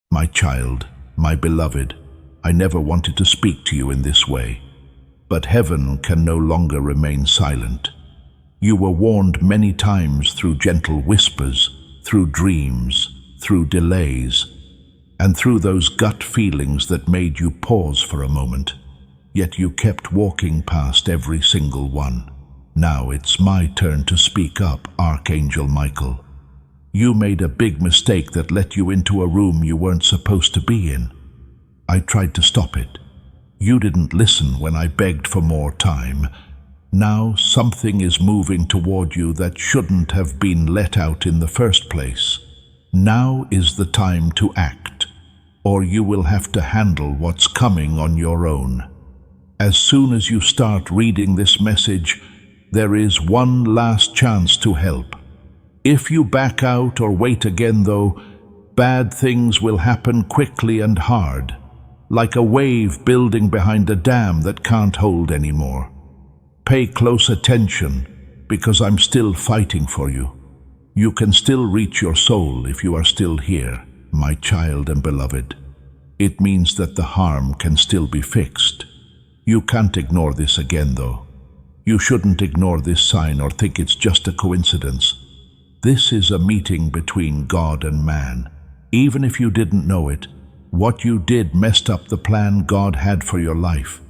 My child, my beloved, I never wanted to speak to you in this way, but heaven can no longer remain silent. You were warned many times through gentle whispers, through dreams, through delays, and through those gut feelings that made you pause for a moment. Yet you kept walking past every single one. Now it's my turn to speak up, Archangel Michael. You made a big mistake that let you into a room you weren't supposed to be in. I tried to stop it. You didn't listen when I begged for more time. Now something is moving toward you that shouldn't have been let out in the first place. Now is the time to act, or you will have to handle what's coming on your own. As soon as you start reading this message, there is one last chance to help. If you back out or wait again, though, bad things will happen quickly and hard, like a wave building behind a dam that can't hold anymore. Pay close attention, because I'm still fighting for you. You can still reach your soul if you are still here, my child and beloved. It means that the harm can still be fixed. You can't ignore this again, though. You shouldn't ignore this sign or think it's just a coincidence. This is a meeting between God and man. Even if you didn't know it, what you did messed up the plan God had for your life.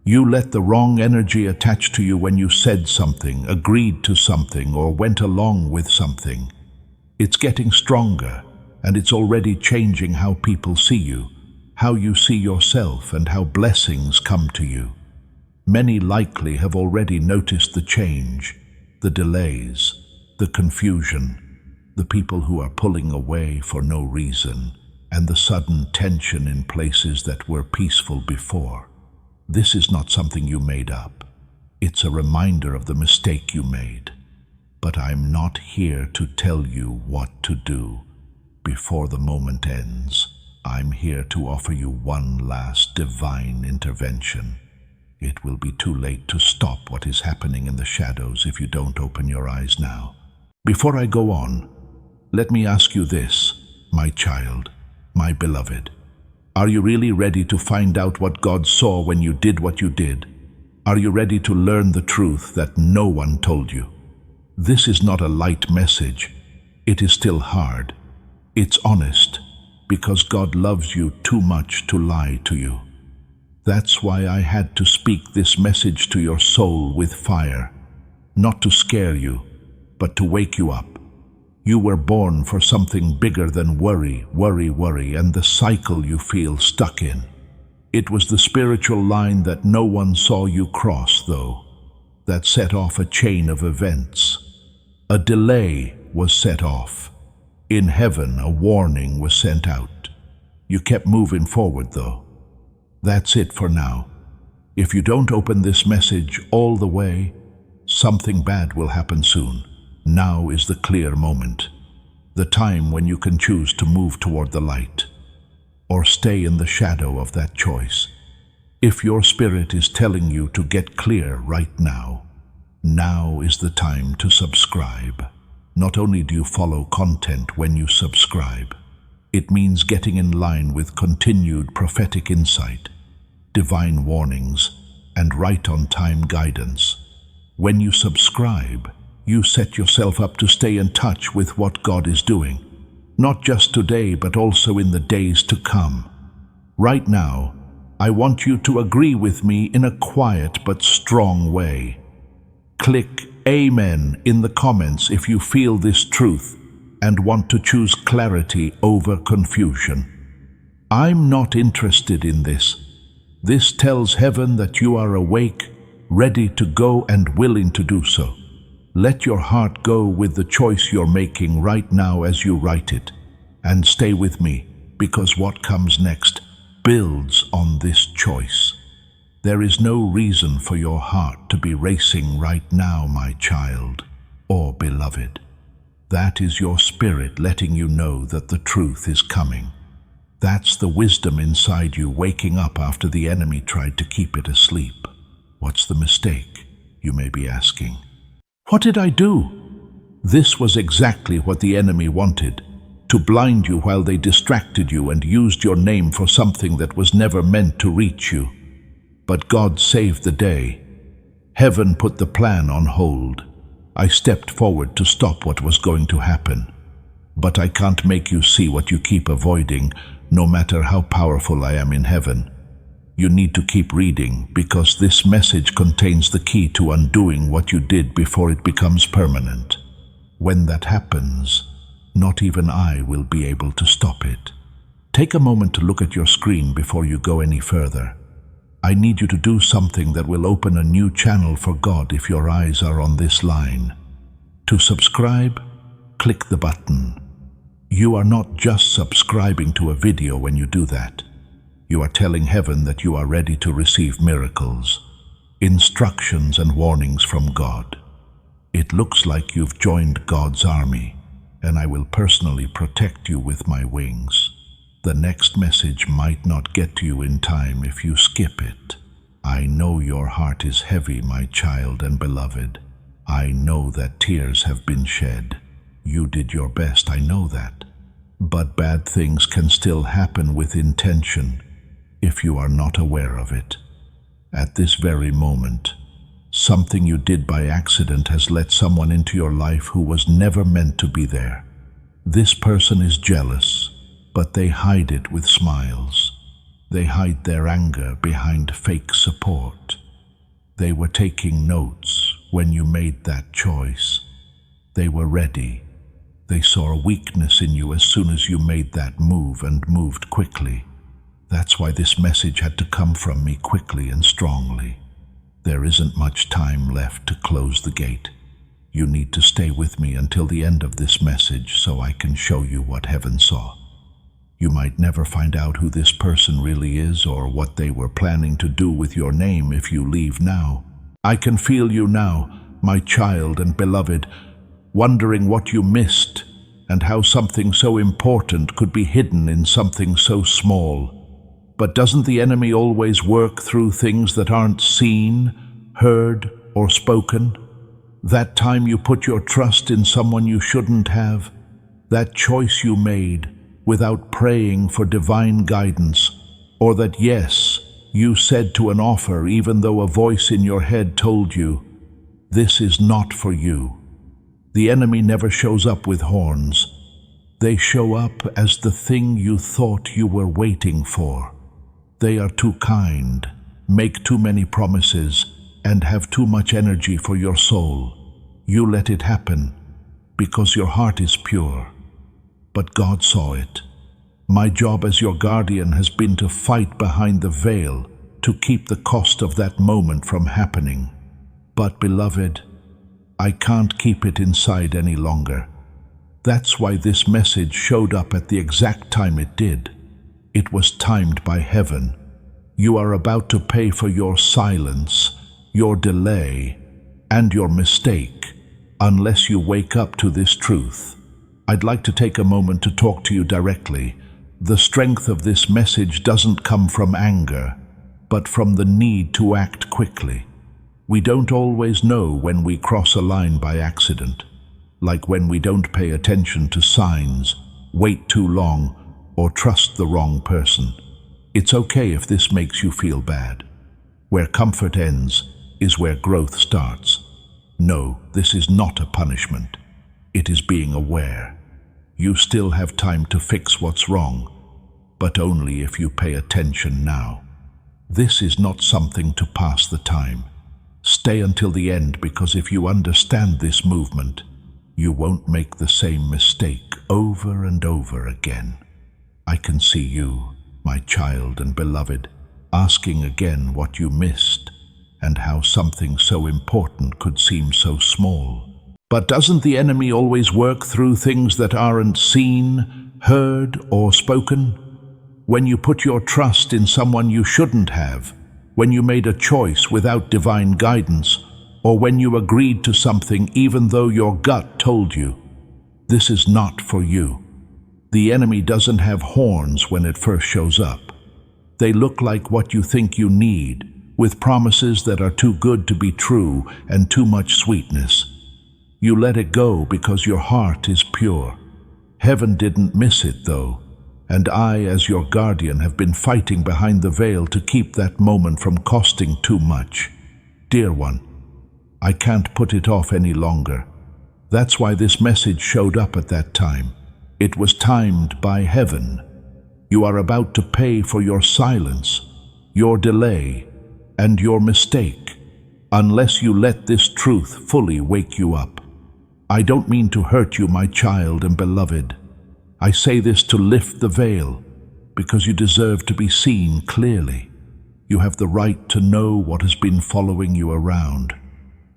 You let the wrong energy attach to you when you said something, agreed to something, or went along with something. It's getting stronger, and it's already changing how people see you, how you see yourself, and how blessings come to you. Many likely have already noticed the change, the delays, the confusion, the people who are pulling away for no reason, and the sudden tension in places that were peaceful before. This is not something you made up. It's a reminder of the mistake you made. But I'm not here to tell you what to do before the moment ends. I'm here to offer you one last divine intervention. It will be too late to stop what is happening in the shadows if you don't open your eyes now. Before I go on, let me ask you this, my child, my beloved. Are you really ready to find out what God saw when you did what you did? Are you ready to learn the truth that no one told you? This is not a light message. It is still hard. It's honest, because God loves you too much to lie to you. That's why I had to speak this message to your soul with fire, not to scare you, but to wake you up. You were born for something bigger than worry, and the cycle you feel stuck in. It was the spiritual line that no one saw you cross, though, that set off a chain of events. A delay was set off. In heaven, a warning was sent out. You kept moving forward, though. That's it for now. If you don't open this message all the way, something bad will happen soon. Now is the clear moment, the time when you can choose to move toward the light, or stay in the shadow of that choice. If your spirit is telling you to get clear right now, now is the time to subscribe. Not only do you follow content when you subscribe, it means getting in line with continued prophetic insight, divine warnings, and right-on-time guidance. When you subscribe, you set yourself up to stay in touch with what God is doing, not just today, but also in the days to come. Right now, I want you to agree with me in a quiet but strong way. Click Amen in the comments if you feel this truth and want to choose clarity over confusion. I'm not interested in this. This tells heaven that you are awake, ready to go, and willing to do so. Let your heart go with the choice you're making right now as you write it. And stay with me, because what comes next builds on this choice. There is no reason for your heart to be racing right now, my child or beloved. That is your spirit letting you know that the truth is coming. That's the wisdom inside you waking up after the enemy tried to keep it asleep. What's the mistake, you may be asking? What did I do? This was exactly what the enemy wanted. to blind you while they distracted you and used your name for something that was never meant to reach you. But God saved the day. Heaven put the plan on hold. I stepped forward to stop what was going to happen. But I can't make you see what you keep avoiding, no matter how powerful I am in heaven. You need to keep reading, because this message contains the key to undoing what you did before it becomes permanent. When that happens, not even I will be able to stop it. Take a moment to look at your screen before you go any further. I need you to do something that will open a new channel for God if your eyes are on this line. To subscribe, click the button. You are not just subscribing to a video when you do that. You are telling heaven that you are ready to receive miracles, instructions and warnings from God. It looks like you've joined God's army, and I will personally protect you with my wings. The next message might not get to you in time if you skip it. I know your heart is heavy, my child and beloved. I know that tears have been shed. You did your best, I know that. But bad things can still happen with intention if you are not aware of it. At this very moment, something you did by accident has let someone into your life who was never meant to be there. This person is jealous, but they hide it with smiles. They hide their anger behind fake support. They were taking notes when you made that choice. They were ready. They saw a weakness in you as soon as you made that move and moved quickly. That's why this message had to come from me quickly and strongly. There isn't much time left to close the gate. You need to stay with me until the end of this message so I can show you what heaven saw. You might never find out who this person really is or what they were planning to do with your name if you leave now. I can feel you now, my child and beloved, wondering what you missed and how something so important could be hidden in something so small. But doesn't the enemy always work through things that aren't seen, heard, or spoken? That time you put your trust in someone you shouldn't have, that choice you made without praying for divine guidance, or that yes, you said to an offer even though a voice in your head told you, this is not for you. The enemy never shows up with horns. They show up as the thing you thought you were waiting for. They are too kind, make too many promises, and have too much energy for your soul. You let it happen because your heart is pure. But God saw it. My job as your guardian has been to fight behind the veil to keep the cost of that moment from happening. But beloved, I can't keep it inside any longer. That's why this message showed up at the exact time it did. It was timed by heaven. You are about to pay for your silence, your delay, and your mistake, unless you wake up to this truth. I'd like to take a moment to talk to you directly. The strength of this message doesn't come from anger, but from the need to act quickly. We don't always know when we cross a line by accident, like when we don't pay attention to signs, wait too long, or trust the wrong person. It's okay if this makes you feel bad. Where comfort ends is where growth starts. No, this is not a punishment. It is being aware. You still have time to fix what's wrong, but only if you pay attention now. This is not something to pass the time. Stay until the end, because if you understand this movement, you won't make the same mistake over and over again. I can see you, my child and beloved, asking again what you missed and how something so important could seem so small. But doesn't the enemy always work through things that aren't seen, heard, or spoken? When you put your trust in someone you shouldn't have, when you made a choice without divine guidance, or when you agreed to something even though your gut told you, this is not for you. The enemy doesn't have horns when it first shows up. They look like what you think you need, with promises that are too good to be true and too much sweetness. You let it go because your heart is pure. Heaven didn't miss it, though, and I, as your guardian, have been fighting behind the veil to keep that moment from costing too much. Dear one, I can't put it off any longer. That's why this message showed up at that time. It was timed by heaven. You are about to pay for your silence, your delay, and your mistake, unless you let this truth fully wake you up. I don't mean to hurt you, my child and beloved. I say this to lift the veil, because you deserve to be seen clearly. You have the right to know what has been following you around,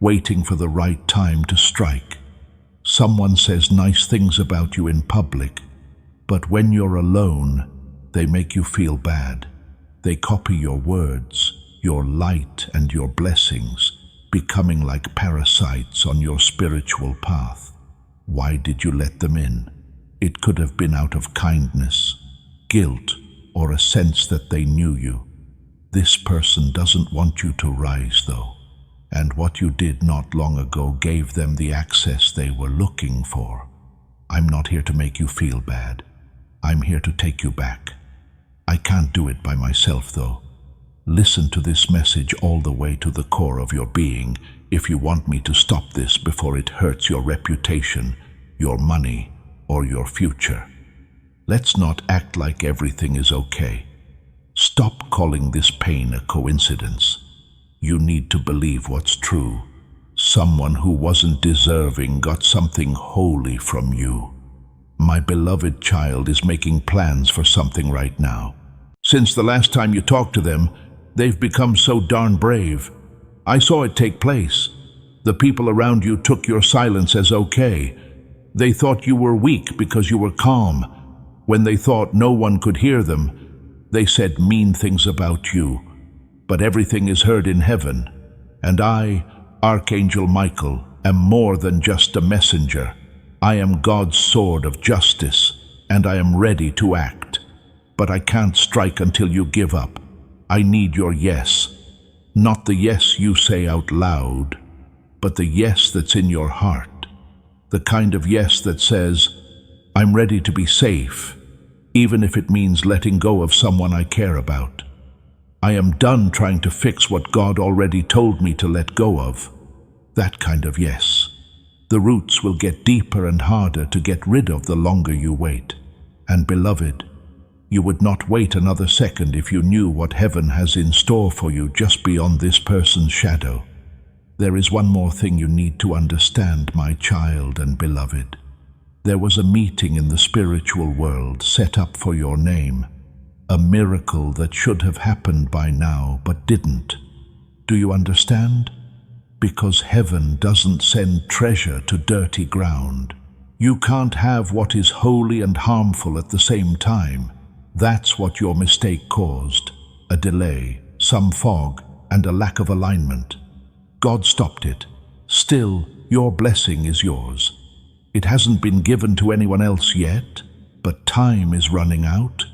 waiting for the right time to strike. Someone says nice things about you in public, but when you're alone, they make you feel bad. They copy your words, your light and your blessings, becoming like parasites on your spiritual path. Why did you let them in? It could have been out of kindness, guilt, or a sense that they knew you. This person doesn't want you to rise, though, and what you did not long ago gave them the access they were looking for. I'm not here to make you feel bad. I'm here to take you back. I can't do it by myself, though. Listen to this message all the way to the core of your being if you want me to stop this before it hurts your reputation, your money, or your future. Let's not act like everything is okay. Stop calling this pain a coincidence. You need to believe what's true. Someone who wasn't deserving got something holy from you. My beloved child is making plans for something right now. Since the last time you talked to them, they've become so darn brave. I saw it take place. The people around you took your silence as okay. They thought you were weak because you were calm. When they thought no one could hear them, they said mean things about you. But everything is heard in heaven, and I, Archangel Michael, am more than just a messenger. I am God's sword of justice, and I am ready to act. But I can't strike until you give up. I need your yes. Not the yes you say out loud, but the yes that's in your heart. The kind of yes that says, I'm ready to be safe, even if it means letting go of someone I care about. I am done trying to fix what God already told me to let go of. That kind of yes. The roots will get deeper and harder to get rid of the longer you wait. And beloved, you would not wait another second if you knew what heaven has in store for you just beyond this person's shadow. There is one more thing you need to understand, my child and beloved. There was a meeting in the spiritual world set up for your name, a miracle that should have happened by now but didn't. Do you understand? Because heaven doesn't send treasure to dirty ground. You can't have what is holy and harmful at the same time. That's what your mistake caused, a delay, some fog, and a lack of alignment. God stopped it. Still, your blessing is yours. It hasn't been given to anyone else yet, but time is running out.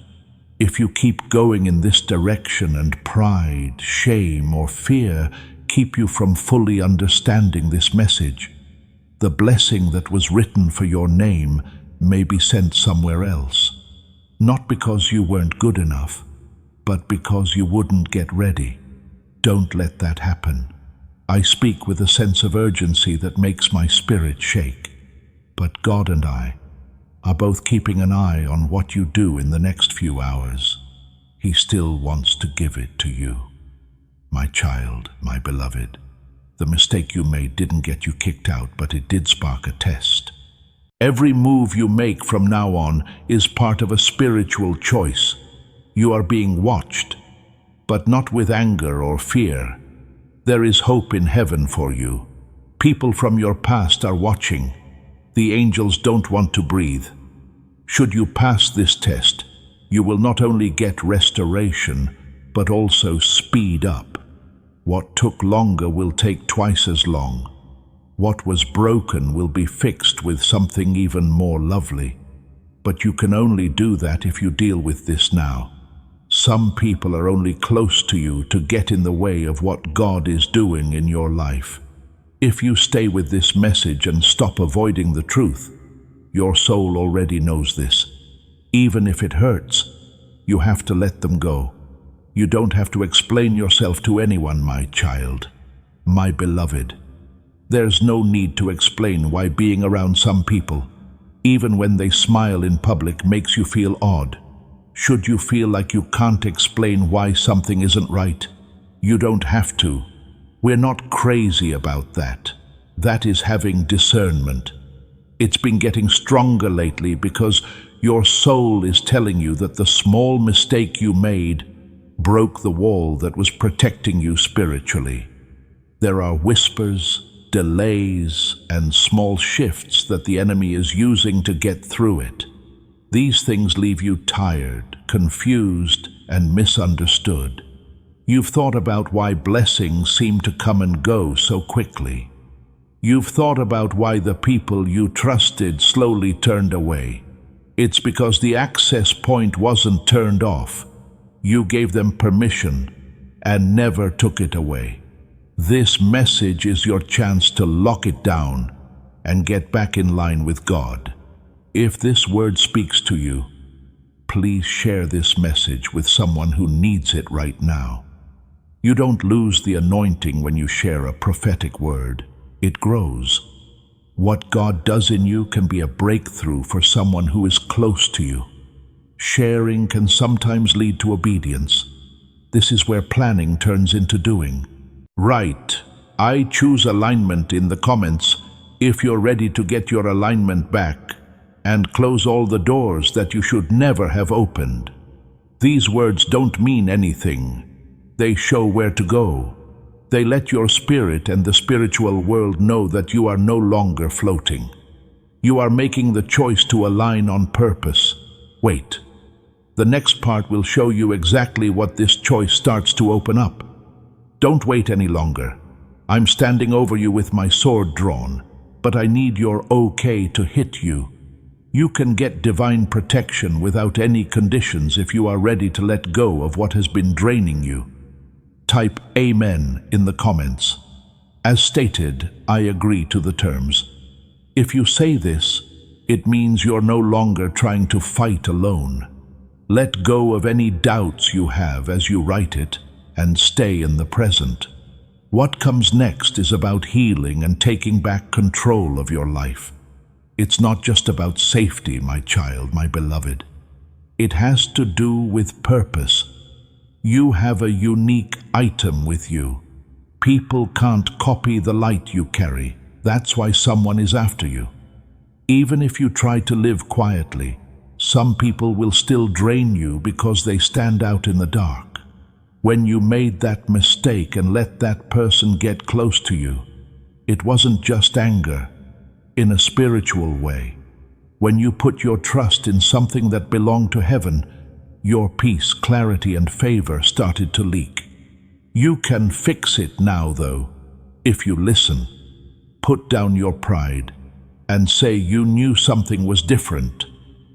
If you keep going in this direction and pride, shame, or fear keep you from fully understanding this message, the blessing that was written for your name may be sent somewhere else. Not because you weren't good enough, but because you wouldn't get ready. Don't let that happen. I speak with a sense of urgency that makes my spirit shake. But God and I are both keeping an eye on what you do in the next few hours. He still wants to give it to you. My child, my beloved, the mistake you made didn't get you kicked out, but it did spark a test. Every move you make from now on is part of a spiritual choice. You are being watched, but not with anger or fear. There is hope in heaven for you. People from your past are watching. The angels don't want to breathe. Should you pass this test, you will not only get restoration, but also speed up. What took longer will take twice as long. What was broken will be fixed with something even more lovely. But you can only do that if you deal with this now. Some people are only close to you to get in the way of what God is doing in your life. If you stay with this message and stop avoiding the truth, Your soul already knows this. Even if it hurts, you have to let them go. You don't have to explain yourself to anyone, my child, my beloved. There's no need to explain why being around some people, even when they smile in public, makes you feel odd. Should you feel like you can't explain why something isn't right, you don't have to. We're not crazy about that. That is having discernment. It's been getting stronger lately because your soul is telling you that the small mistake you made broke the wall that was protecting you spiritually. There are whispers, delays, and small shifts that the enemy is using to get through it. These things leave you tired, confused, and misunderstood. You've thought about why blessings seem to come and go so quickly. You've thought about why the people you trusted slowly turned away. It's because the access point wasn't turned off. You gave them permission and never took it away. This message is your chance to lock it down and get back in line with God. If this word speaks to you, please share this message with someone who needs it right now. You don't lose the anointing when you share a prophetic word. It grows. What God does in you can be a breakthrough for someone who is close to you. Sharing can sometimes lead to obedience. This is where planning turns into doing. Right. I choose alignment in the comments if you're ready to get your alignment back and close all the doors that you should never have opened. These words don't mean anything. They show where to go. They let your spirit and the spiritual world know that you are no longer floating. You are making the choice to align on purpose. Wait. The next part will show you exactly what this choice starts to open up. Don't wait any longer. I'm standing over you with my sword drawn, but I need your okay to hit you. You can get divine protection without any conditions if you are ready to let go of what has been draining you. Type Amen in the comments. As stated, I agree to the terms. If you say this, it means you're no longer trying to fight alone. Let go of any doubts you have as you write it and stay in the present. What comes next is about healing and taking back control of your life. It's not just about safety, my child, my beloved. It has to do with purpose. You have a unique item with you. People can't copy the light you carry. That's why someone is after you. Even if you try to live quietly, some people will still drain you because they stand out in the dark. When you made that mistake and let that person get close to you, it wasn't just anger. In a spiritual way, when you put your trust in something that belonged to heaven, your peace, clarity, and favor started to leak. You can fix it now, though, if you listen. Put down your pride and say you knew something was different,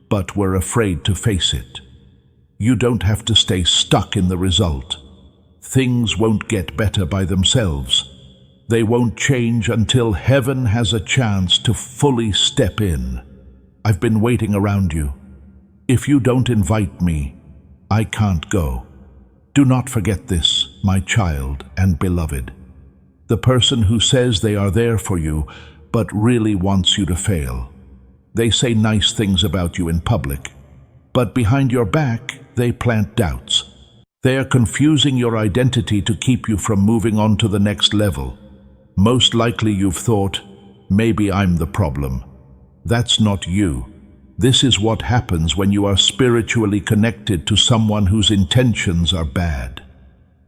but were afraid to face it. You don't have to stay stuck in the result. Things won't get better by themselves. They won't change until heaven has a chance to fully step in. I've been waiting around you. If you don't invite me, I can't go. Do not forget this, my child and beloved. The person who says they are there for you, but really wants you to fail. They say nice things about you in public, but behind your back, they plant doubts. They are confusing your identity to keep you from moving on to the next level. Most likely you've thought, maybe I'm the problem. That's not you. This is what happens when you are spiritually connected to someone whose intentions are bad.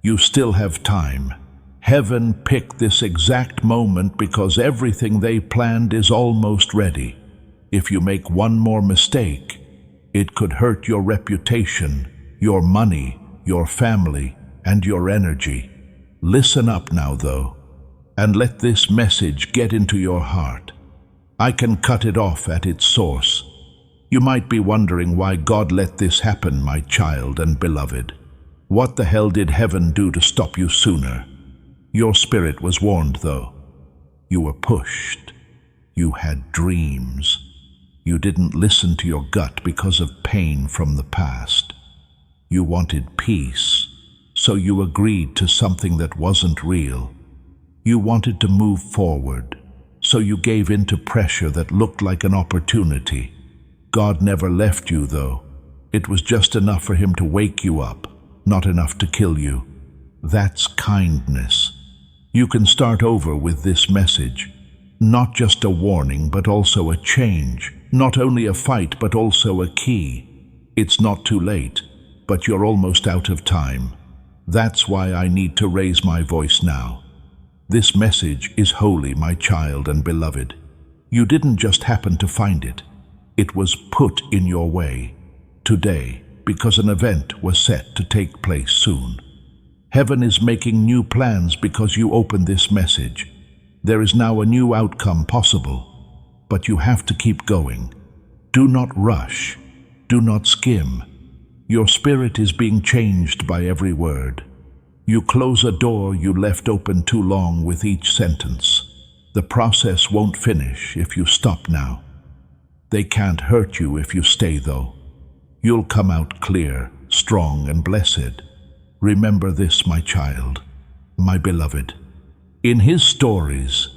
You still have time. Heaven picked this exact moment because everything they planned is almost ready. If you make one more mistake, it could hurt your reputation, your money, your family, and your energy. Listen up now, though, and let this message get into your heart. I can cut it off at its source. You might be wondering why God let this happen, my child and beloved. What the hell did heaven do to stop you sooner? Your spirit was warned, though. You were pushed. You had dreams. You didn't listen to your gut because of pain from the past. You wanted peace, so you agreed to something that wasn't real. You wanted to move forward, so you gave in to pressure that looked like an opportunity. God never left you, though. It was just enough for him to wake you up, not enough to kill you. That's kindness. You can start over with this message. Not just a warning, but also a change. Not only a fight, but also a key. It's not too late, but you're almost out of time. That's why I need to raise my voice now. This message is holy, my child and beloved. You didn't just happen to find it. It was put in your way today because an event was set to take place soon. Heaven is making new plans because you opened this message. There is now a new outcome possible, but you have to keep going. Do not rush. Do not skim. Your spirit is being changed by every word. You close a door you left open too long with each sentence. The process won't finish if you stop now. They can't hurt you if you stay, though. You'll come out clear, strong, and blessed. Remember this, my child, my beloved. In his stories,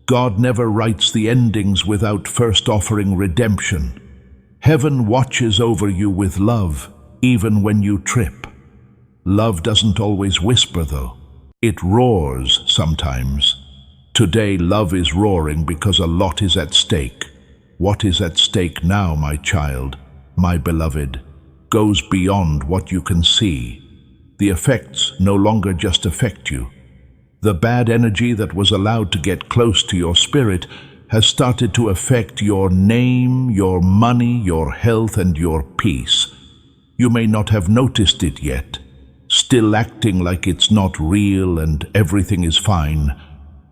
God never writes the endings without first offering redemption. Heaven watches over you with love, even when you trip. Love doesn't always whisper, though. It roars sometimes. Today, love is roaring because a lot is at stake. What is at stake now, my child, my beloved, goes beyond what you can see. The effects no longer just affect you. The bad energy that was allowed to get close to your spirit has started to affect your name, your money, your health, and your peace. You may not have noticed it yet, still acting like it's not real and everything is fine.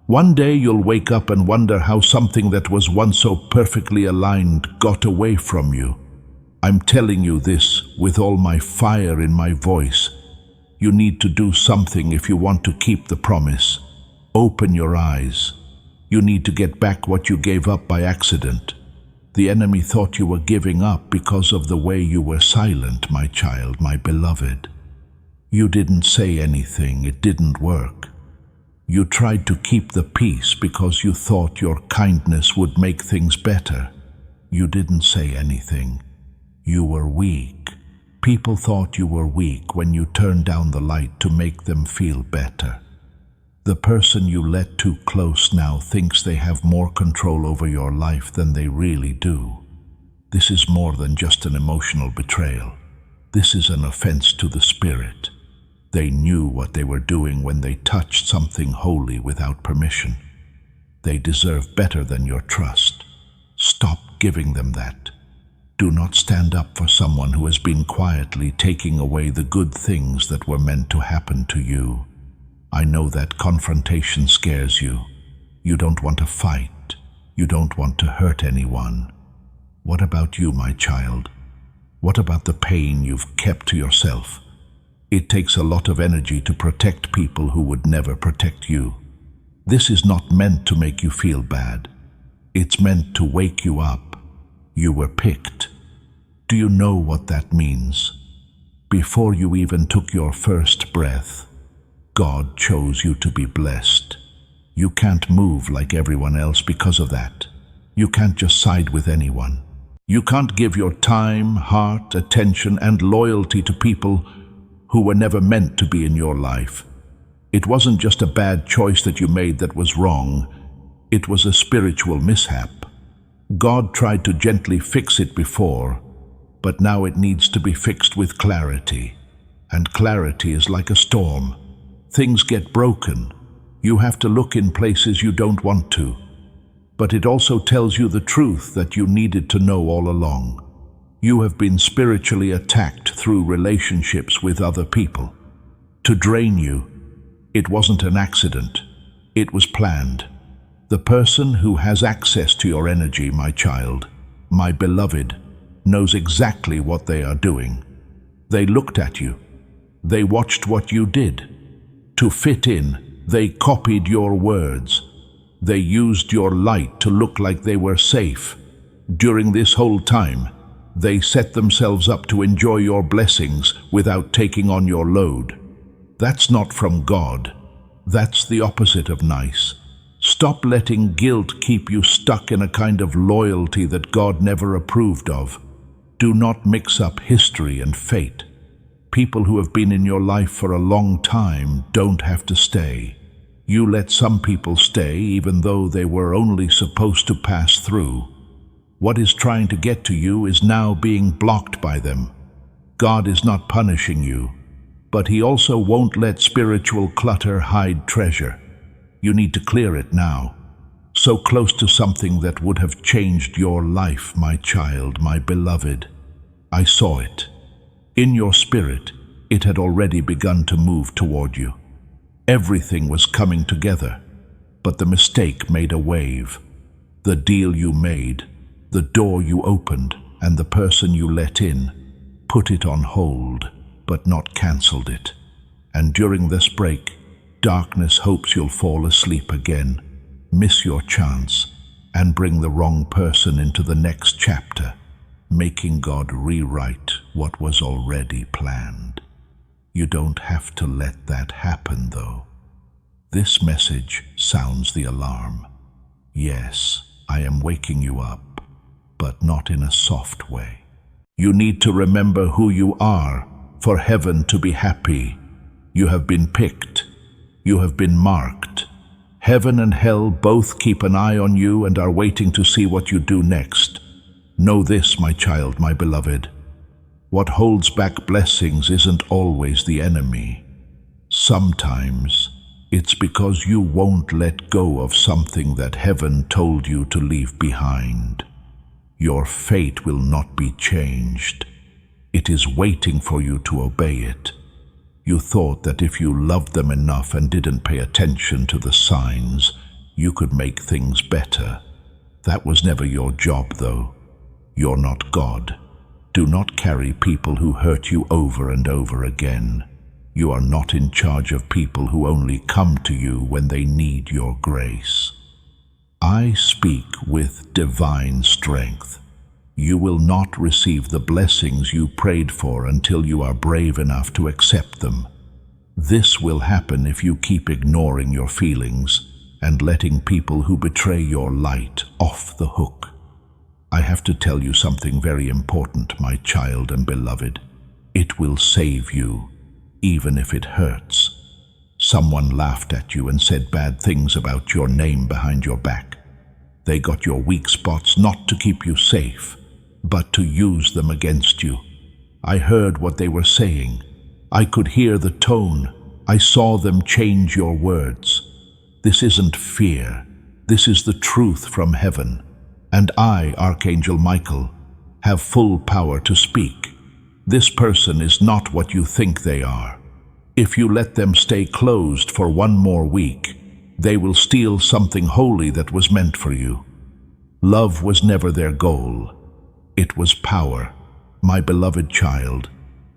One day you'll wake up and wonder how something that was once so perfectly aligned got away from you. I'm telling you this with all my fire in my voice. You need to do something if you want to keep the promise. Open your eyes. You need to get back what you gave up by accident. The enemy thought you were giving up because of the way you were silent, my child, my beloved. You didn't say anything. It didn't work. You tried to keep the peace because you thought your kindness would make things better. You didn't say anything. You were weak. People thought you were weak when you turned down the light to make them feel better. The person you let too close now thinks they have more control over your life than they really do. This is more than just an emotional betrayal. This is an offense to the spirit. They knew what they were doing when they touched something holy without permission. They deserve better than your trust. Stop giving them that. Do not stand up for someone who has been quietly taking away the good things that were meant to happen to you. I know that confrontation scares you. You don't want to fight. You don't want to hurt anyone. What about you, my child? What about the pain you've kept to yourself? It takes a lot of energy to protect people who would never protect you. This is not meant to make you feel bad. It's meant to wake you up. You were picked. Do you know what that means? Before you even took your first breath, God chose you to be blessed. You can't move like everyone else because of that. You can't just side with anyone. You can't give your time, heart, attention, and loyalty to people who were never meant to be in your life. It wasn't just a bad choice that you made that was wrong. It was a spiritual mishap. God tried to gently fix it before, but now it needs to be fixed with clarity. And clarity is like a storm. Things get broken. You have to look in places you don't want to. But it also tells you the truth that you needed to know all along. You have been spiritually attacked through relationships with other people. To drain you, it wasn't an accident. It was planned. The person who has access to your energy, my child, my beloved, knows exactly what they are doing. They looked at you. They watched what you did. To fit in, they copied your words. They used your light to look like they were safe. During this whole time, they set themselves up to enjoy your blessings without taking on your load. That's not from God. That's the opposite of nice. Stop letting guilt keep you stuck in a kind of loyalty that God never approved of. Do not mix up history and fate. People who have been in your life for a long time don't have to stay. You let some people stay even though they were only supposed to pass through. What is trying to get to you is now being blocked by them. God is not punishing you, but He also won't let spiritual clutter hide treasure. You need to clear it now. So close to something that would have changed your life, my child, my beloved. I saw it. In your spirit, it had already begun to move toward you. Everything was coming together, but the mistake made a wave. The deal you made, the door you opened, and the person you let in, put it on hold, but not cancelled it. And during this break, darkness hopes you'll fall asleep again, miss your chance, and bring the wrong person into the next chapter, making God rewrite what was already planned. You don't have to let that happen, though. This message sounds the alarm. Yes, I am waking you up, but not in a soft way. You need to remember who you are for heaven to be happy. You have been picked. You have been marked. Heaven and hell both keep an eye on you and are waiting to see what you do next. Know this, my child, my beloved. What holds back blessings isn't always the enemy. Sometimes it's because you won't let go of something that heaven told you to leave behind. Your fate will not be changed. It is waiting for you to obey it. You thought that if you loved them enough and didn't pay attention to the signs, you could make things better. That was never your job, though. You're not God. Do not carry people who hurt you over and over again. You are not in charge of people who only come to you when they need your grace. I speak with divine strength. You will not receive the blessings you prayed for until you are brave enough to accept them. This will happen if you keep ignoring your feelings and letting people who betray your light off the hook. I have to tell you something very important, my child and beloved. It will save you, even if it hurts. Someone laughed at you and said bad things about your name behind your back. They got your weak spots not to keep you safe, but to use them against you. I heard what they were saying. I could hear the tone. I saw them change your words. This isn't fear. This is the truth from heaven. And I, Archangel Michael, have full power to speak. This person is not what you think they are. If you let them stay closed for one more week, they will steal something holy that was meant for you. Love was never their goal. It was power. My beloved child,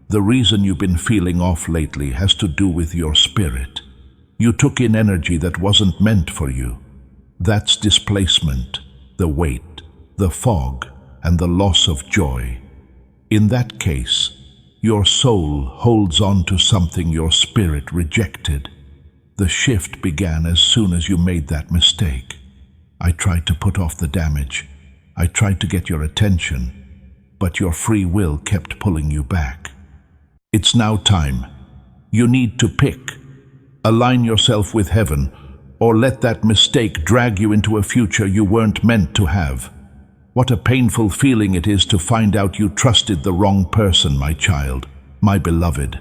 the reason you've been feeling off lately has to do with your spirit. You took in energy that wasn't meant for you. That's displacement, the weight, the fog, and the loss of joy. In that case, your soul holds on to something your spirit rejected. The shift began as soon as you made that mistake. I tried to put off the damage. I tried to get your attention, but your free will kept pulling you back. It's now time. You need to pick. Align yourself with heaven, or let that mistake drag you into a future you weren't meant to have. What a painful feeling it is to find out you trusted the wrong person, my child, my beloved.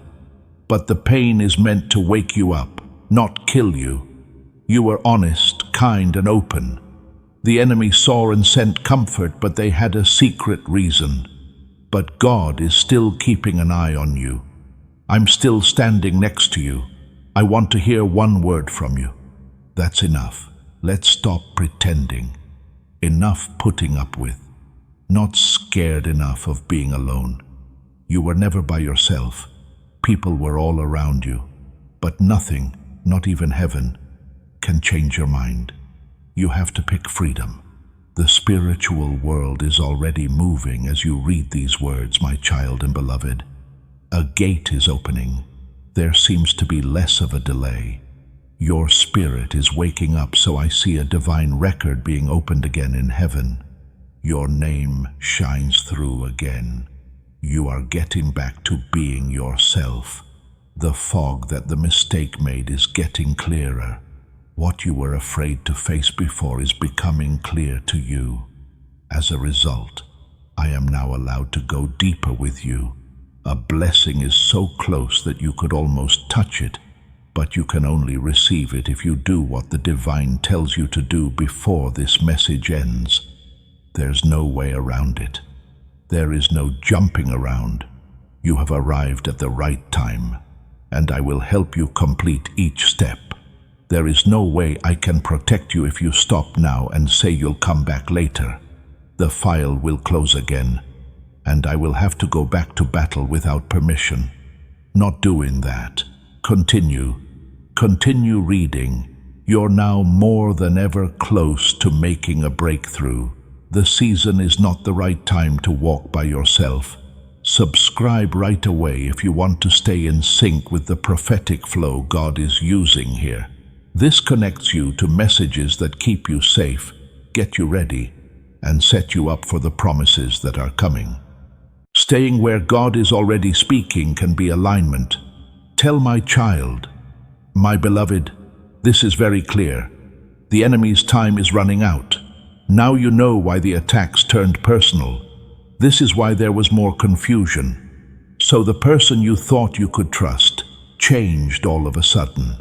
But the pain is meant to wake you up, not kill you. You were honest, kind, and open. The enemy saw and sent comfort, but they had a secret reason. But God is still keeping an eye on you. I'm still standing next to you. I want to hear one word from you. That's enough. Let's stop pretending. Enough putting up with. Not scared enough of being alone. You were never by yourself. People were all around you. But nothing, not even heaven, can change your mind. You have to pick freedom. The spiritual world is already moving as you read these words, my child and beloved. A gate is opening. There seems to be less of a delay. Your spirit is waking up, so I see a divine record being opened again in heaven. Your name shines through again. You are getting back to being yourself. The fog that the mistake made is getting clearer. What you were afraid to face before is becoming clear to you. As a result, I am now allowed to go deeper with you. A blessing is so close that you could almost touch it, but you can only receive it if you do what the divine tells you to do before this message ends. There's no way around it. There is no jumping around. You have arrived at the right time, and I will help you complete each step. There is no way I can protect you if you stop now and say you'll come back later. The file will close again, and I will have to go back to battle without permission. Not doing that. Continue reading. You're now more than ever close to making a breakthrough. The season is not the right time to walk by yourself. Subscribe right away if you want to stay in sync with the prophetic flow God is using here. This connects you to messages that keep you safe, get you ready, and set you up for the promises that are coming. Staying where God is already speaking can be alignment. Tell my child, my beloved, this is very clear. The enemy's time is running out. Now you know why the attacks turned personal. This is why there was more confusion. So the person you thought you could trust changed all of a sudden.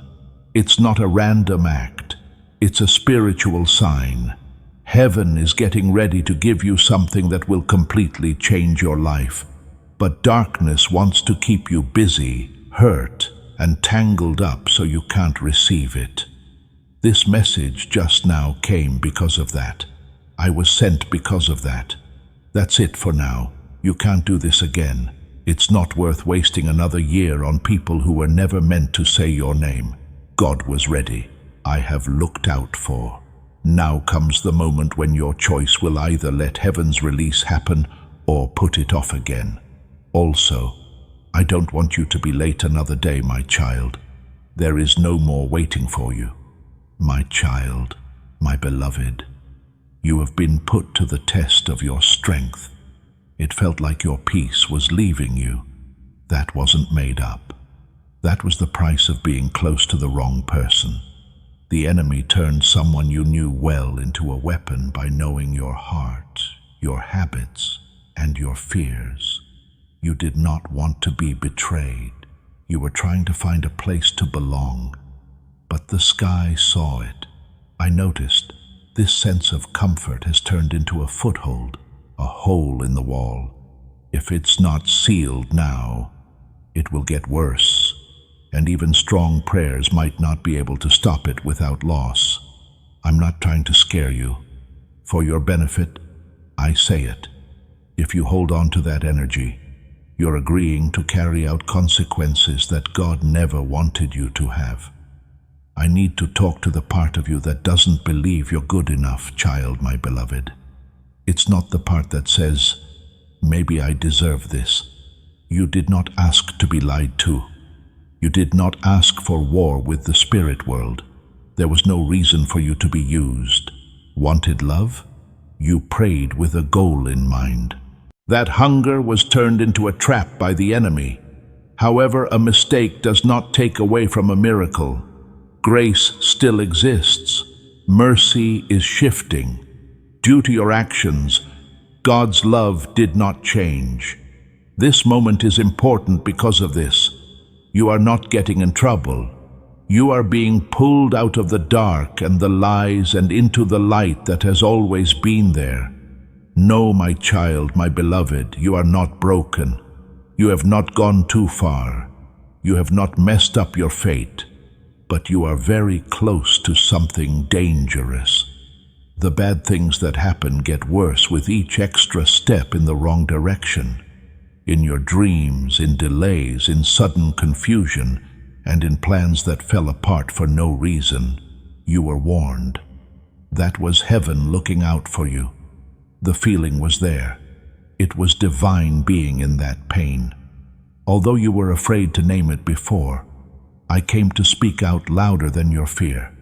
It's not a random act. It's a spiritual sign. Heaven is getting ready to give you something that will completely change your life. But darkness wants to keep you busy, hurt, and tangled up so you can't receive it. This message just now came because of that. I was sent because of that. That's it for now. You can't do this again. It's not worth wasting another year on people who were never meant to say your name. God was ready. I have looked out for. Now comes the moment when your choice will either let heaven's release happen or put it off again. Also, I don't want you to be late another day, my child. There is no more waiting for you. My child, my beloved, you have been put to the test of your strength. It felt like your peace was leaving you. That wasn't made up. That was the price of being close to the wrong person. The enemy turned someone you knew well into a weapon by knowing your heart, your habits, and your fears. You did not want to be betrayed. You were trying to find a place to belong. But the sky saw it. I noticed this sense of comfort has turned into a foothold, a hole in the wall. If it's not sealed now, it will get worse. And even strong prayers might not be able to stop it without loss. I'm not trying to scare you. For your benefit, I say it. If you hold on to that energy, you're agreeing to carry out consequences that God never wanted you to have. I need to talk to the part of you that doesn't believe you're good enough, child, my beloved. It's not the part that says, maybe I deserve this. You did not ask to be lied to. You did not ask for war with the spirit world. There was no reason for you to be used. Wanted love? You prayed with a goal in mind. That hunger was turned into a trap by the enemy. However, a mistake does not take away from a miracle. Grace still exists. Mercy is shifting. Due to your actions, God's love did not change. This moment is important because of this. You are not getting in trouble. You are being pulled out of the dark and the lies and into the light that has always been there. No, my child, my beloved, you are not broken. You have not gone too far. You have not messed up your fate. But you are very close to something dangerous. The bad things that happen get worse with each extra step in the wrong direction. In your dreams, in delays, in sudden confusion, and in plans that fell apart for no reason, you were warned. That was heaven looking out for you. The feeling was there. It was divine being in that pain. Although you were afraid to name it before, I came to speak out louder than your fear.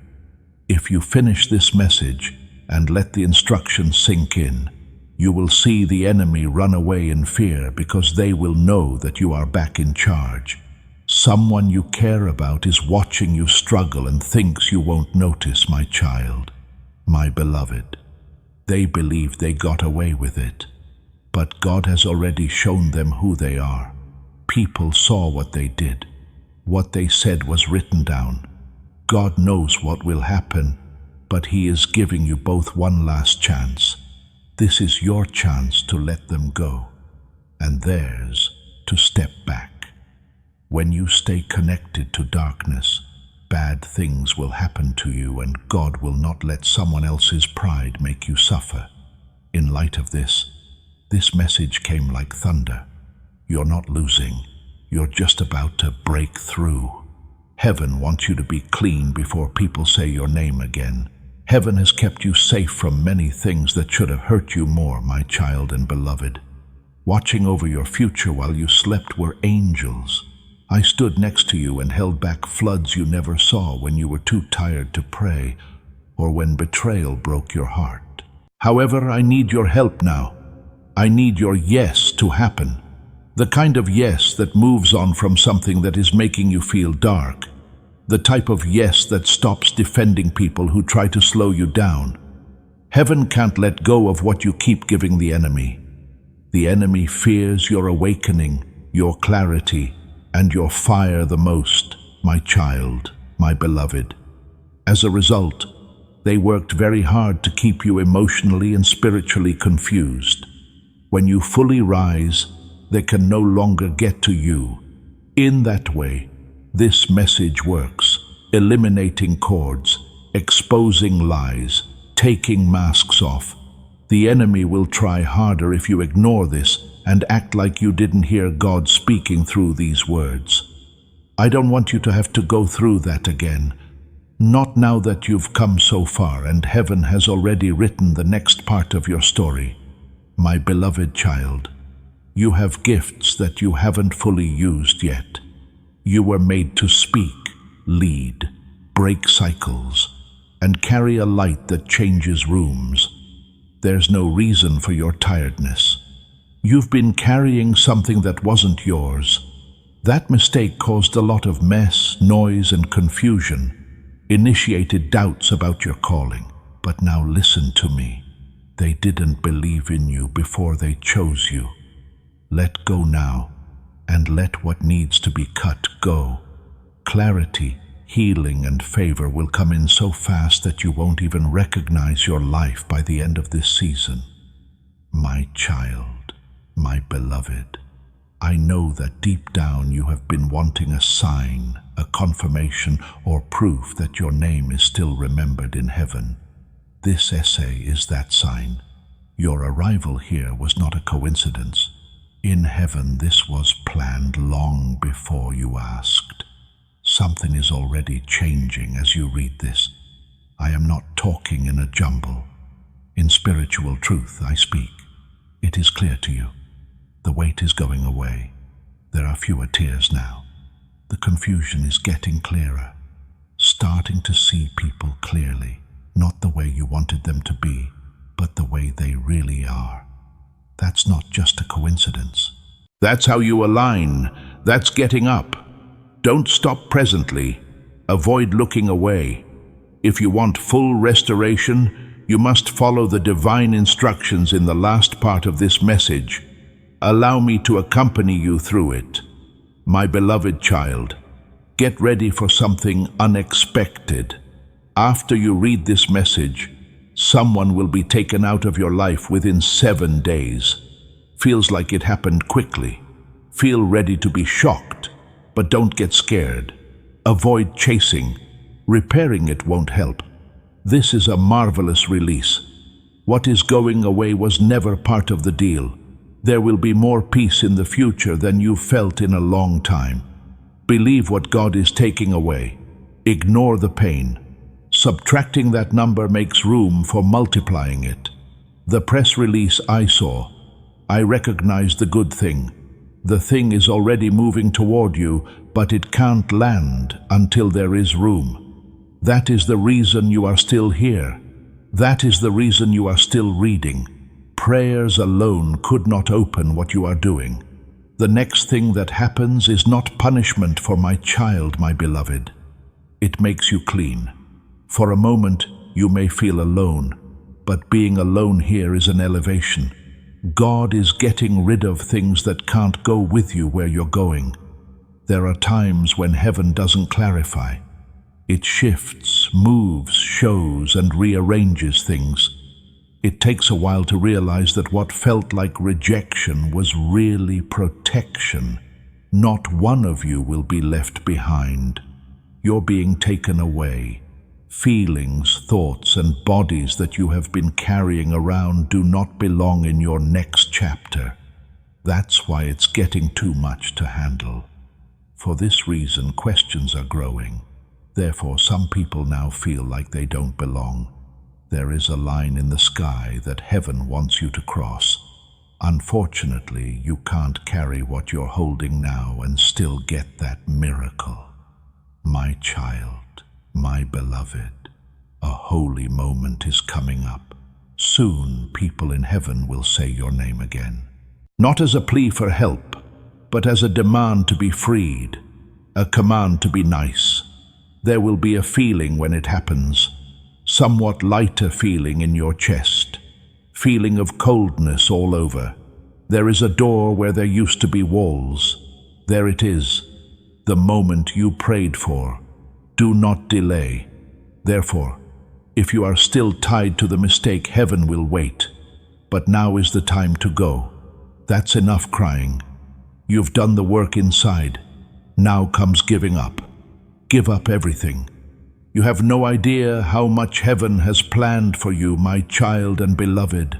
If you finish this message and let the instructions sink in, you will see the enemy run away in fear because they will know that you are back in charge. Someone you care about is watching you struggle and thinks you won't notice, my child, my beloved. They believe they got away with it, but God has already shown them who they are. People saw what they did. What they said was written down. God knows what will happen, but He is giving you both one last chance. This is your chance to let them go, and theirs to step back. When you stay connected to darkness, bad things will happen to you, and God will not let someone else's pride make you suffer. In light of this message came like thunder. You're not losing. You're just about to break through. Heaven wants you to be clean before people say your name again. Heaven has kept you safe from many things that should have hurt you more, my child and beloved. Watching over your future while you slept were angels. I stood next to you and held back floods you never saw when you were too tired to pray or when betrayal broke your heart. However, I need your help now. I need your yes to happen. The kind of yes that moves on from something that is making you feel dark. The type of yes that stops defending people who try to slow you down. Heaven can't let go of what you keep giving the enemy. The enemy fears your awakening, your clarity, and your fire the most, my child, my beloved. As a result, they worked very hard to keep you emotionally and spiritually confused. When you fully rise, they can no longer get to you. In that way, this message works, eliminating cords, exposing lies, taking masks off. The enemy will try harder if you ignore this and act like you didn't hear God speaking through these words. I don't want you to have to go through that again. Not now that you've come so far and heaven has already written the next part of your story. My beloved child, you have gifts that you haven't fully used yet. You were made to speak, lead, break cycles, and carry a light that changes rooms. There's no reason for your tiredness. You've been carrying something that wasn't yours. That mistake caused a lot of mess, noise, and confusion, initiated doubts about your calling. But now listen to me. They didn't believe in you before they chose you. Let go now, and let what needs to be cut go. Clarity, healing, and favor will come in so fast that you won't even recognize your life by the end of this season. My child, my beloved, I know that deep down you have been wanting a sign, a confirmation, or proof that your name is still remembered in heaven. This essay is that sign. Your arrival here was not a coincidence. In heaven, this was planned long before you asked. Something is already changing as you read this. I am not talking in a jumble. In spiritual truth I speak. It is clear to you. The weight is going away. There are fewer tears now. The confusion is getting clearer. Starting to see people clearly, not the way you wanted them to be, but the way they really are. That's not just a coincidence. That's how you align. That's getting up. Don't stop presently. Avoid looking away. If you want full restoration, you must follow the divine instructions in the last part of this message. Allow me to accompany you through it. My beloved child, get ready for something unexpected. After you read this message, someone will be taken out of your life within 7 days. Feels like it happened quickly. Feel ready to be shocked, but don't get scared. Avoid chasing. Repairing it won't help. This is a marvelous release. What is going away was never part of the deal. There will be more peace in the future than you've felt in a long time. Believe what God is taking away. Ignore the pain. Subtracting that number makes room for multiplying it. The press release I saw, I recognize the good thing. The thing is already moving toward you, but it can't land until there is room. That is the reason you are still here. That is the reason you are still reading. Prayers alone could not open what you are doing. The next thing that happens is not punishment for my child, my beloved. It makes you clean. For a moment, you may feel alone, but being alone here is an elevation. God is getting rid of things that can't go with you where you're going. There are times when heaven doesn't clarify. It shifts, moves, shows, and rearranges things. It takes a while to realize that what felt like rejection was really protection. Not one of you will be left behind. You're being taken away. Feelings, thoughts, and bodies that you have been carrying around do not belong in your next chapter. That's why it's getting too much to handle. For this reason, questions are growing. Therefore, some people now feel like they don't belong. There is a line in the sky that heaven wants you to cross. Unfortunately, you can't carry what you're holding now and still get that miracle. My child, my beloved, a holy moment is coming up. Soon people in heaven will say your name again. Not as a plea for help, but as a demand to be freed, a command to be nice. There will be a feeling when it happens, somewhat lighter feeling in your chest, feeling of coldness all over. There is a door where there used to be walls. There it is, the moment you prayed for. Do not delay. Therefore, if you are still tied to the mistake, heaven will wait. But now is the time to go. That's enough crying. You've done the work inside. Now comes giving up. Give up everything. You have no idea how much heaven has planned for you, my child and beloved.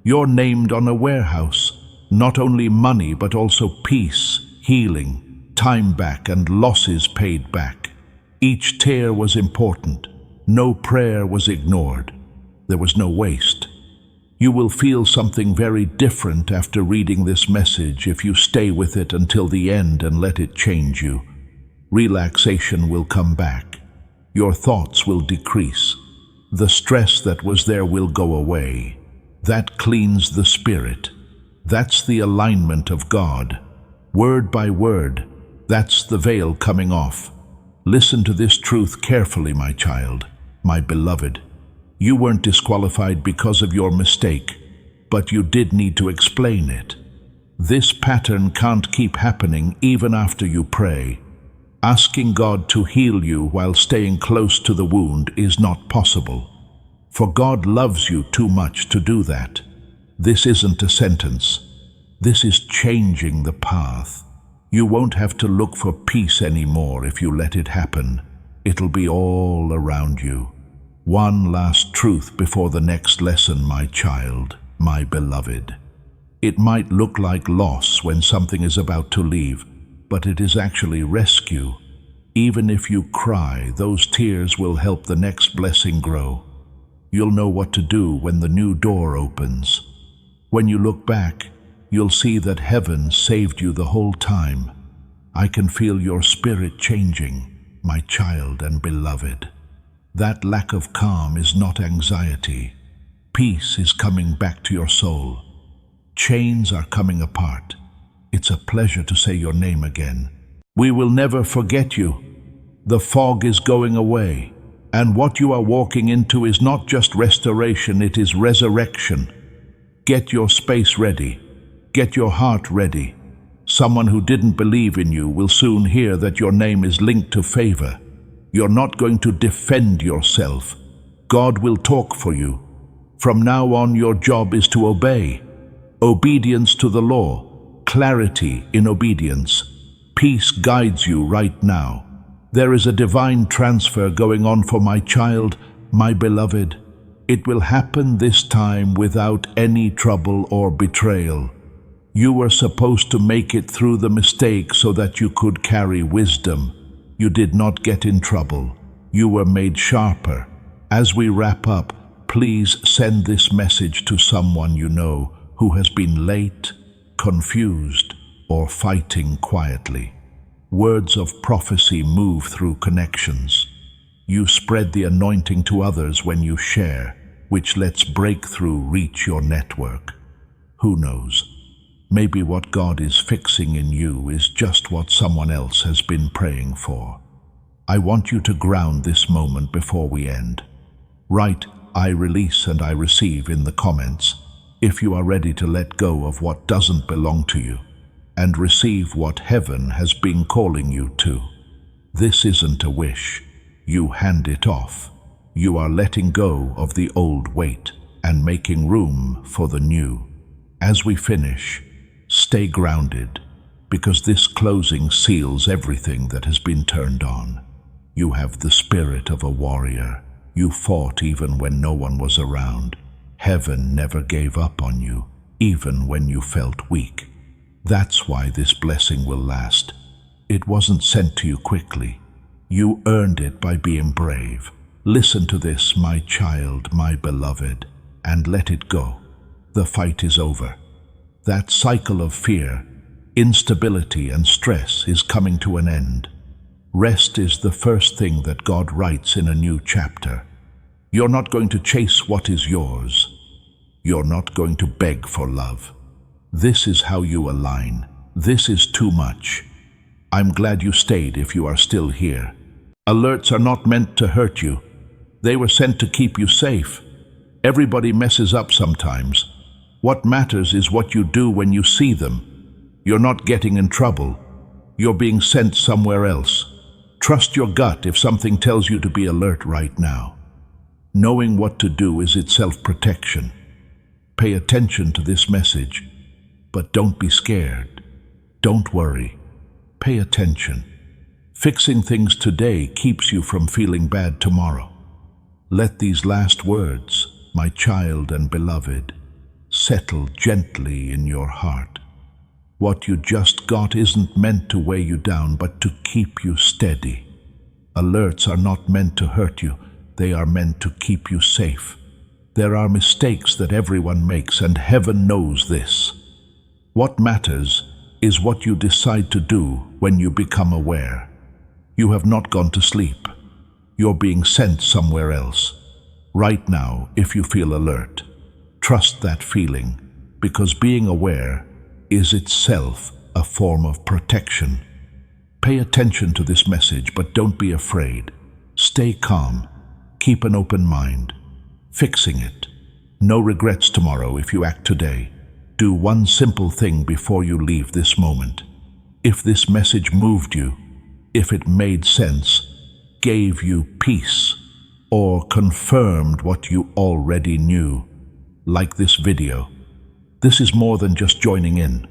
You're named on a warehouse. Not only money, but also peace, healing, time back, and losses paid back. Each tear was important. No prayer was ignored. There was no waste. You will feel something very different after reading this message if you stay with it until the end and let it change you. Relaxation will come back. Your thoughts will decrease. The stress that was there will go away. That cleans the spirit. That's the alignment of God. Word by word, that's the veil coming off. Listen to this truth carefully, my child, my beloved. You weren't disqualified because of your mistake, but you did need to explain it. This pattern can't keep happening even after you pray. Asking God to heal you while staying close to the wound is not possible. For God loves you too much to do that. This isn't a sentence. This is changing the path. You won't have to look for peace anymore if you let it happen. It'll be all around you. One last truth before the next lesson, my child, my beloved. It might look like loss when something is about to leave, but it is actually rescue. Even if you cry, those tears will help the next blessing grow. You'll know what to do when the new door opens. When you look back, you'll see that heaven saved you the whole time. I can feel your spirit changing, my child and beloved. That lack of calm is not anxiety. Peace is coming back to your soul. Chains are coming apart. It's a pleasure to say your name again. We will never forget you. The fog is going away, and what you are walking into is not just restoration, it is resurrection. Get your space ready. Get your heart ready. Someone who didn't believe in you will soon hear that your name is linked to favor. You're not going to defend yourself. God will talk for you. From now on, your job is to obey. Obedience to the law, clarity in obedience. Peace guides you right now. There is a divine transfer going on for my child, my beloved. It will happen this time without any trouble or betrayal. You were supposed to make it through the mistake so that you could carry wisdom. You did not get in trouble. You were made sharper. As we wrap up, please send this message to someone you know who has been late, confused, or fighting quietly. Words of prophecy move through connections. You spread the anointing to others when you share, which lets breakthrough reach your network. Who knows? Maybe what God is fixing in you is just what someone else has been praying for. I want you to ground this moment before we end. Write, "I release and I receive" in the comments if you are ready to let go of what doesn't belong to you and receive what heaven has been calling you to. This isn't a wish. You hand it off. You are letting go of the old weight and making room for the new. As we finish, stay grounded, because this closing seals everything that has been turned on. You have the spirit of a warrior. You fought even when no one was around. Heaven never gave up on you, even when you felt weak. That's why this blessing will last. It wasn't sent to you quickly. You earned it by being brave. Listen to this, my child, my beloved, and let it go. The fight is over. That cycle of fear, instability, and stress is coming to an end. Rest is the first thing that God writes in a new chapter. You're not going to chase what is yours. You're not going to beg for love. This is how you align. This is too much. I'm glad you stayed if you are still here. Alerts are not meant to hurt you. They were sent to keep you safe. Everybody messes up sometimes. What matters is what you do when you see them. You're not getting in trouble. You're being sent somewhere else. Trust your gut if something tells you to be alert right now. Knowing what to do is itself protection. Pay attention to this message, but don't be scared. Don't worry. Pay attention. Fixing things today keeps you from feeling bad tomorrow. Let these last words, my child and beloved, settle gently in your heart. What you just got isn't meant to weigh you down, but to keep you steady. Alerts are not meant to hurt you. They are meant to keep you safe. There are mistakes that everyone makes, and heaven knows this. What matters is what you decide to do when you become aware. You have not gone to sleep. You're being sent somewhere else. Right now, if you feel alert, trust that feeling, because being aware is itself a form of protection. Pay attention to this message, but don't be afraid. Stay calm. Keep an open mind. Fixing it. No regrets tomorrow if you act today. Do one simple thing before you leave this moment. If this message moved you, if it made sense, gave you peace, or confirmed what you already knew, like this video, this is more than just joining in.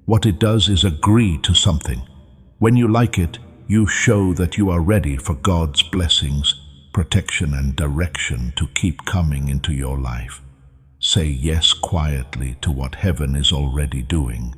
What it does is agree to something. When you like it, you show that you are ready for God's blessings, protection, and direction to keep coming into your life. Say yes quietly to what heaven is already doing.